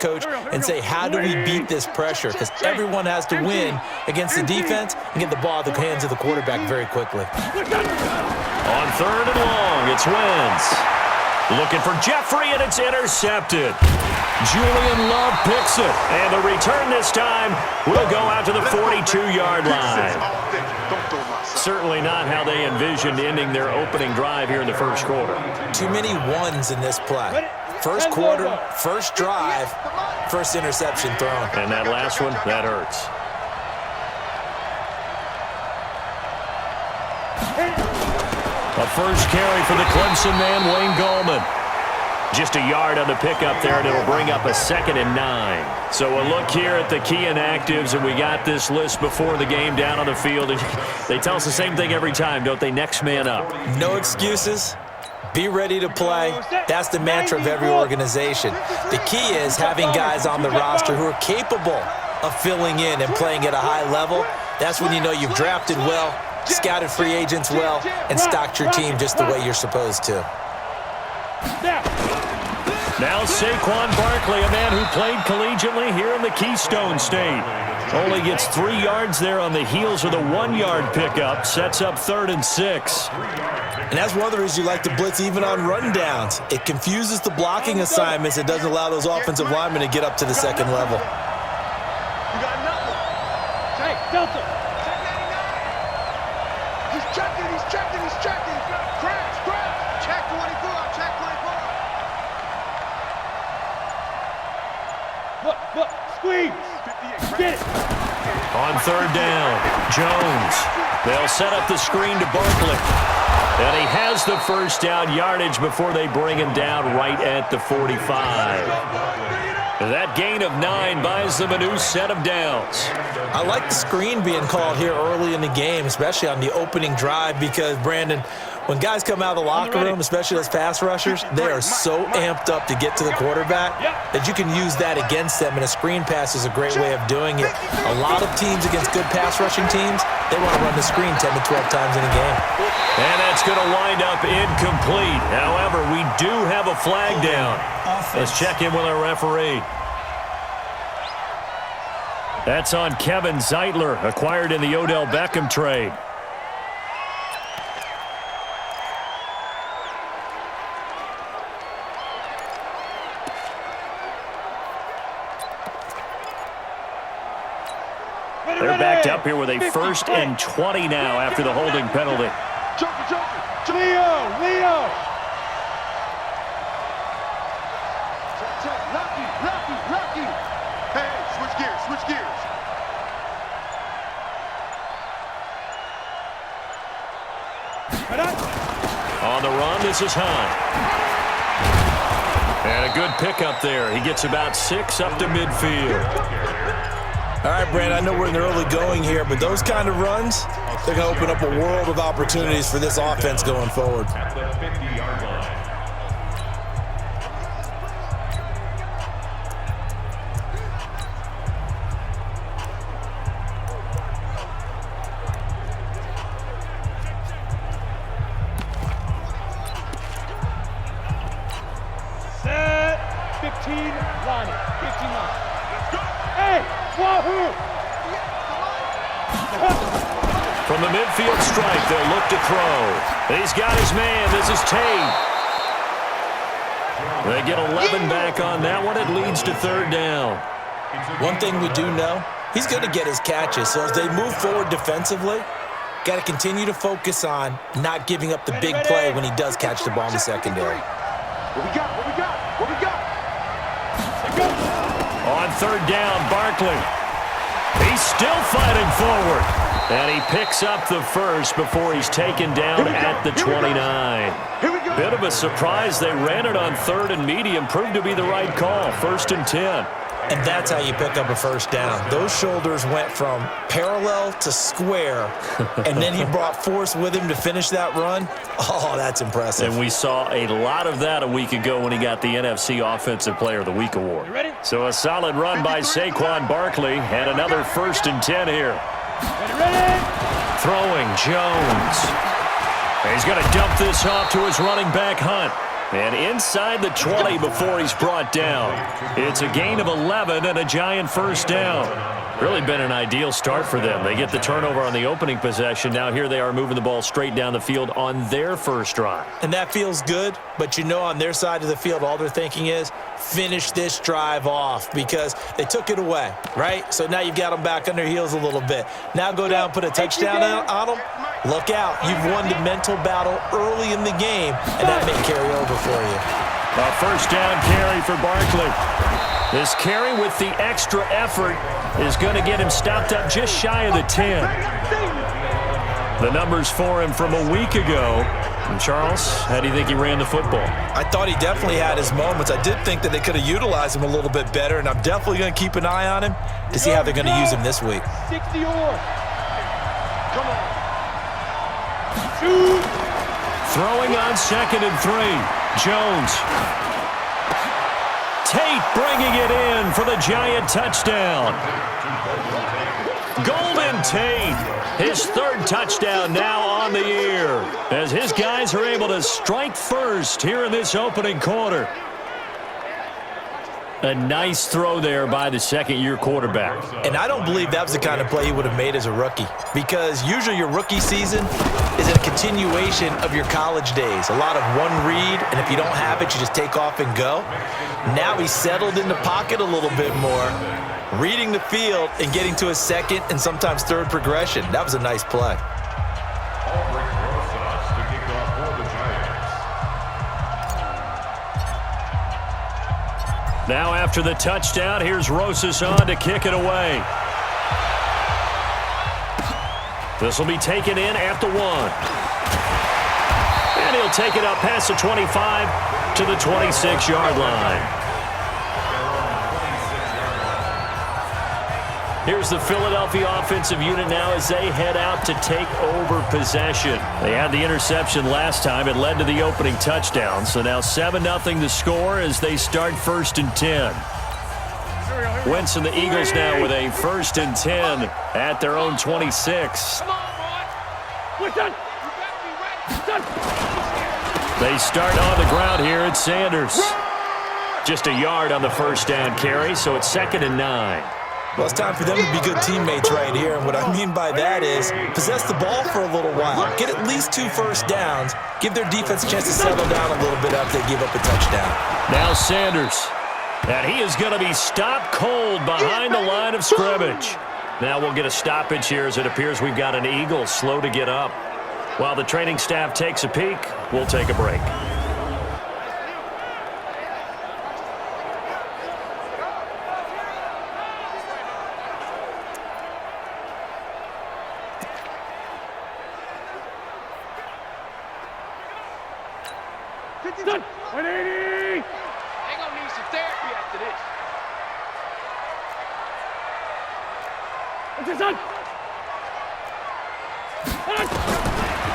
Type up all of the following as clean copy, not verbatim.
coach and say, how do we beat this pressure? Because everyone has to win against the defense and get the ball in the hands of the quarterback very quickly. On 3rd and long, it's Wentz. Looking for Jeffrey, and it's intercepted. Julian Love picks it. And the return this time will go out to the 42-yard line. Certainly not how they envisioned ending their opening drive here in the first quarter. Too many ones in this play. First quarter, first drive, first interception thrown. And that last one, that hurts. A first carry for the Clemson man, Wayne Gallman. Just a yard on the pickup there, and it'll bring up a 2nd and 9. So a look here at the key inactives, and we got this list before the game down on the field. And they tell us the same thing every time, don't they? Next man up. No excuses. Be ready to play. That's the mantra of every organization. The key is having guys on the roster who are capable of filling in and playing at a high level. That's when you know you've drafted well, scouted free agents well, and stocked your team just the way you're supposed to. Now Saquon Barkley, a man who played collegiately here in the Keystone State. Only gets 3 yards there on the heels of the 1-yard pickup. Sets up 3rd and 6. And that's one of the reasons you like to blitz even on rundowns. It confuses the blocking assignments. It doesn't allow those offensive linemen to get up to the second level. You got nothing. Hey, Delta. He's checking. Crash. Check 24. Look. Squeeze. Get it. On 3rd down, Jones. They'll set up the screen to Barkley. And he has the first down yardage before they bring him down right at the 45. That gain of 9 buys them a new set of downs. I like the screen being called here early in the game, especially on the opening drive, because, Brandon, when guys come out of the locker room, especially those pass rushers, they are so amped up to get to the quarterback that you can use that against them, and a screen pass is a great way of doing it. A lot of teams against good pass rushing teams, they want to run the screen 10 to 12 times in a game. And that's going to wind up incomplete. However, we do have a flag down. Let's check in with our referee. That's on Kevin Zeitler, acquired in the Odell Beckham trade. They're backed up here with a 1st and 20 now after the holding penalty. Joker. Leo. Lucky. Hey, switch gears. On the run, this is Hunt. And a good pickup there. He gets about 6 up to midfield. All right, Brad, I know we're in the early going here, but those kind of runs, they're going to open up a world of opportunities for this offense going forward. At the 50-yard line. Set. 15 line. Let's go. Hey, wahoo! From the midfield strike, they'll look to throw. He's got his man. This is Tate. They get 11 back on that one. It leads to 3rd down. One thing we do know, he's going to get his catches. So as they move forward defensively, got to continue to focus on not giving up the big play when he does catch the ball in the secondary. What we got? On 3rd down, Barkley. He's still fighting forward. And he picks up the first before he's taken down at the 29. Bit of a surprise. They ran it on 3rd and medium. Proved to be the right call. 1st and 10. And that's how you pick up a first down. Those shoulders went from parallel to square, and then he brought force with him to finish that run. Oh, that's impressive. And we saw a lot of that a week ago when he got the NFC Offensive Player of the Week award. So a solid run by Saquon Barkley, and another 1st and 10 here. Throwing Jones. He's going to dump this off to his running back, Hunt. And inside the 20 before he's brought down. It's a gain of 11 and a giant first down. Really been an ideal start for them. They get the turnover on the opening possession. Now here they are moving the ball straight down the field on their first drive. And that feels good, but you know on their side of the field all they're thinking is finish this drive off because they took it away, right? So now you've got them back on their heels a little bit. Now go down and put a touchdown on them. Look out. You've won the mental battle early in the game, and that may carry over for you. A first down carry for Barkley. This carry with the extra effort is going to get him stopped up just shy of the 10. The numbers for him from a week ago. And Charles, how do you think he ran the football? I thought he definitely had his moments. I did think that they could have utilized him a little bit better, and I'm definitely going to keep an eye on him to see how they're going to use him this week. 60 or. Come on. Shoot. Throwing on 2nd and 3. Jones. Tate bringing it in for the giant touchdown. Golden Tate, his 3rd touchdown now on the year as his guys are able to strike first here in this opening quarter. A nice throw there by the 2nd-year quarterback. And I don't believe that was the kind of play he would have made as a rookie because usually your rookie season is a continuation of your college days. A lot of one read, and if you don't have it, you just take off and go. Now he's settled in the pocket a little bit more, reading the field and getting to a 2nd and sometimes 3rd progression. That was a nice play. Now after the touchdown, here's Rosas on to kick it away. This will be taken in at the 1. And he'll take it up past the 25 to the 26-yard line. Here's the Philadelphia offensive unit now as they head out to take over possession. They had the interception last time. It led to the opening touchdown. So now 7-0 the score as they start 1st and 10. Wentz and the Eagles now with a 1st and 10 at their own 26. They start on the ground here at Sanders. Just a yard on the first down carry, so it's 2nd and 9. Well, it's time for them to be good teammates right here. And what I mean by that is possess the ball for a little while. Get at least 2 first downs. Give their defense a chance to settle down a little bit after they give up a touchdown. Now Sanders. And he is going to be stopped cold behind the line of scrimmage. Now we'll get a stoppage here as it appears we've got an Eagle slow to get up. While the training staff takes a peek, we'll take a break. Done. 180. They're gonna need some therapy after this. Done.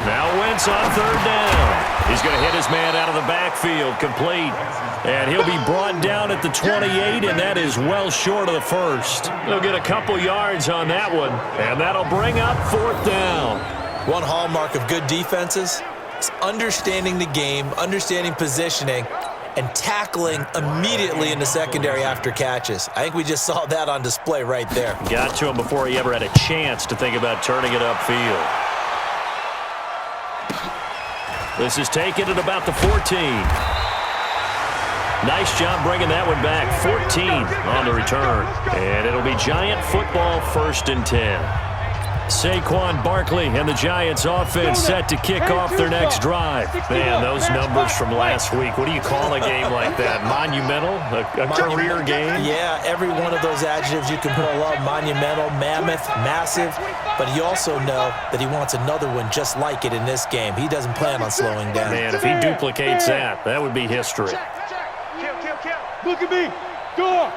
Now Wentz on 3rd down. He's going to hit his man out of the backfield, complete. And he'll be brought down at the 28, and that is well short of the 1st. He'll get a couple yards on that one, and that'll bring up 4th down. One hallmark of good defenses is understanding the game, understanding positioning, and tackling immediately in the secondary after catches. I think we just saw that on display right there. Got to him before he ever had a chance to think about turning it upfield. This is taken at about the 14. Nice job bringing that one back. 14 on the return. And it'll be Giant football 1st and 10. Saquon Barkley and the Giants offense set to kick off their next drive. Man, those numbers from last week. What do you call a game like that? Monumental? A career game? Yeah, every one of those adjectives you can pull up. Monumental, mammoth, massive. But you also know that he wants another one just like it in this game. He doesn't plan on slowing down. Man, if he duplicates that would be history. Kill. Look at me. Door.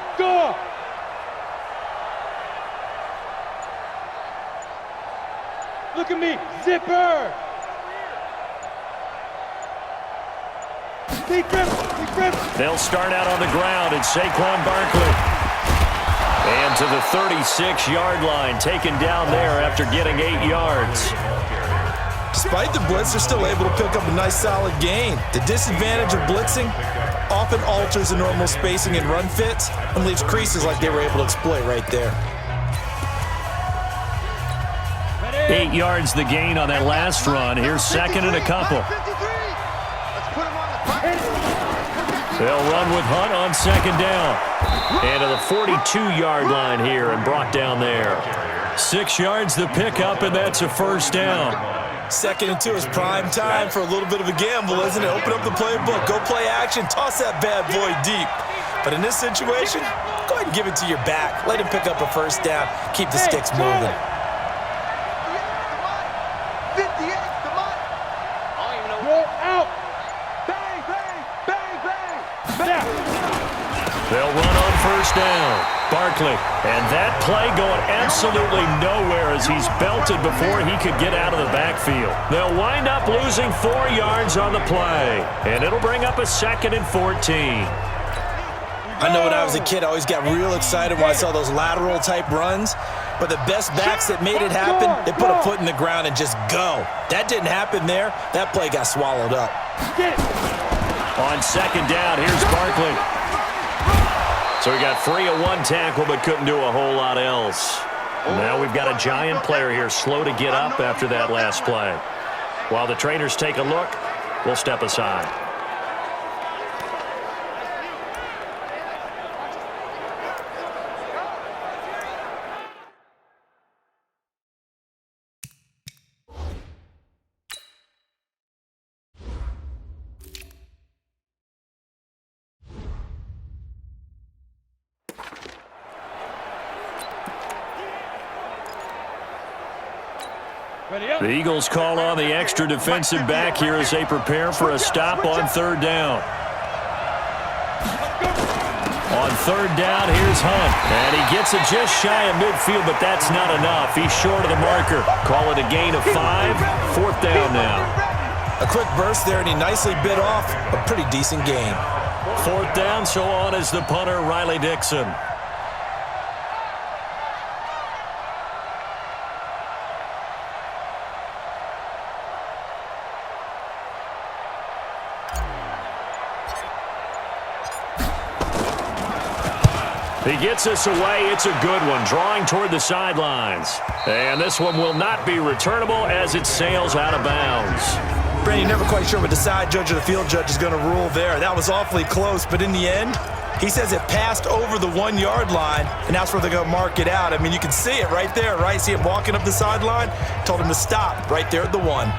Look at me. Zipper. Deep grip. They'll start out on the ground at Saquon Barkley. And to the 36-yard line, taken down there after getting 8 yards. Despite the blitz, they're still able to pick up a nice solid gain. The disadvantage of blitzing often alters the normal spacing and run fits and leaves creases like they were able to exploit right there. 8 yards the gain on that last run. Here's second and a couple. They'll run with Hunt on second down. And to the 42-yard line here and brought down there. 6 yards the pickup, and that's a first down. 2nd and 2 is prime time for a little bit of a gamble, isn't it? Open up the playbook, go play action, toss that bad boy deep. But in this situation, go ahead and give it to your back. Let him pick up a first down. Keep the sticks moving. They'll run on first down. Barkley. And that play going absolutely nowhere as he's belted before he could get out of the backfield. They'll wind up losing 4 yards on the play. And it'll bring up a 2nd and 14. I know when I was a kid, I always got real excited when I saw those lateral type runs. But the best backs that made it happen, they put a foot in the ground and just go. That didn't happen there. That play got swallowed up. On second down, here's Barkley. So he got free of one tackle but couldn't do a whole lot else. Now we've got a giant player here slow to get up after that last play. While the trainers take a look, we'll step aside. The Eagles call on the extra defensive back here as they prepare for a stop on third down. On third down, here's Hunt. And he gets it just shy of midfield, but that's not enough. He's short of the marker. Call it a gain of 5. 4th down now. A quick burst there, and he nicely bit off a pretty decent gain. 4th down, so on is the punter, Riley Dixon. He gets us away. It's a good one, drawing toward the sidelines. And this one will not be returnable as it sails out of bounds. Brandon, you're never quite sure what the side judge or the field judge is going to rule there. That was awfully close, but in the end, he says it passed over the 1 yard line, and that's where they're going to mark it out. I mean, you can see it right there, right? See him walking up the sideline? Told him to stop right there at the 1.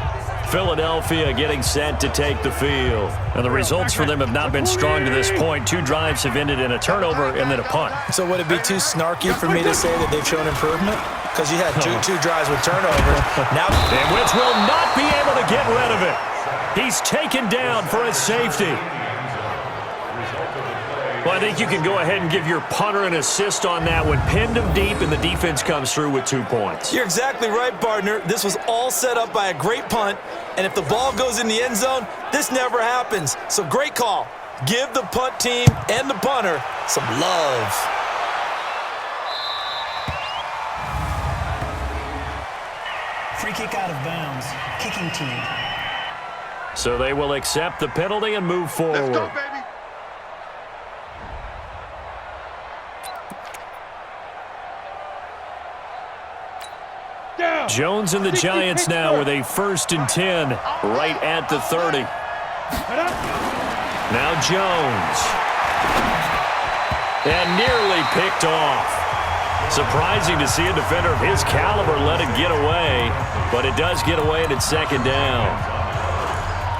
Philadelphia getting set to take the field. And the results for them have not been strong to this point. 2 drives have ended in a turnover and then a punt. So would it be too snarky for me to say that they've shown improvement? Because you had two drives with turnovers. Now, and Wentz will not be able to get rid of it. He's taken down for a safety. Well, I think you can go ahead and give your punter an assist on that one. Pinned him deep, and the defense comes through with 2 points. You're exactly right, partner. This was all set up by a great punt, and if the ball goes in the end zone, this never happens. So great call. Give the punt team and the punter some love. Free kick out of bounds. Kicking team. So they will accept the penalty and move forward. Let's go, baby. Jones and the Giants now with a 1st and 10 right at the 30. Now Jones. And nearly picked off. Surprising to see a defender of his caliber let it get away, but it does get away and it's 2nd down.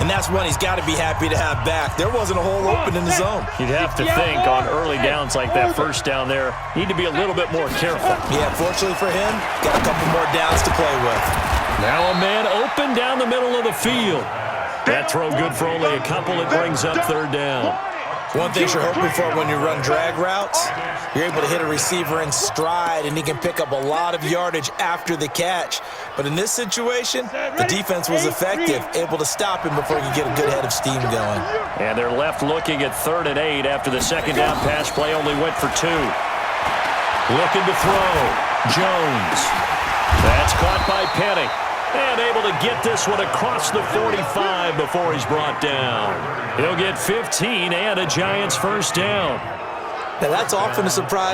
And that's one he's got to be happy to have back. There wasn't a hole open in the zone. You'd have to think on early downs like that first down there, need to be a little bit more careful. Yeah, fortunately for him, got a couple more downs to play with. Now a man open down the middle of the field. That throw good for only a couple. It brings up 3rd down. One thing you're hoping for when you run drag routes, you're able to hit a receiver in stride, and he can pick up a lot of yardage after the catch. But in this situation, the defense was effective, able to stop him before he could get a good head of steam going. And they're left looking at 3rd and 8 after the 2nd down pass play only went for 2. Looking to throw. Jones. That's caught by Penny. And able to get this one across the 45 before he's brought down. He'll get 15 and a Giants first down. Now, that's often a surprise.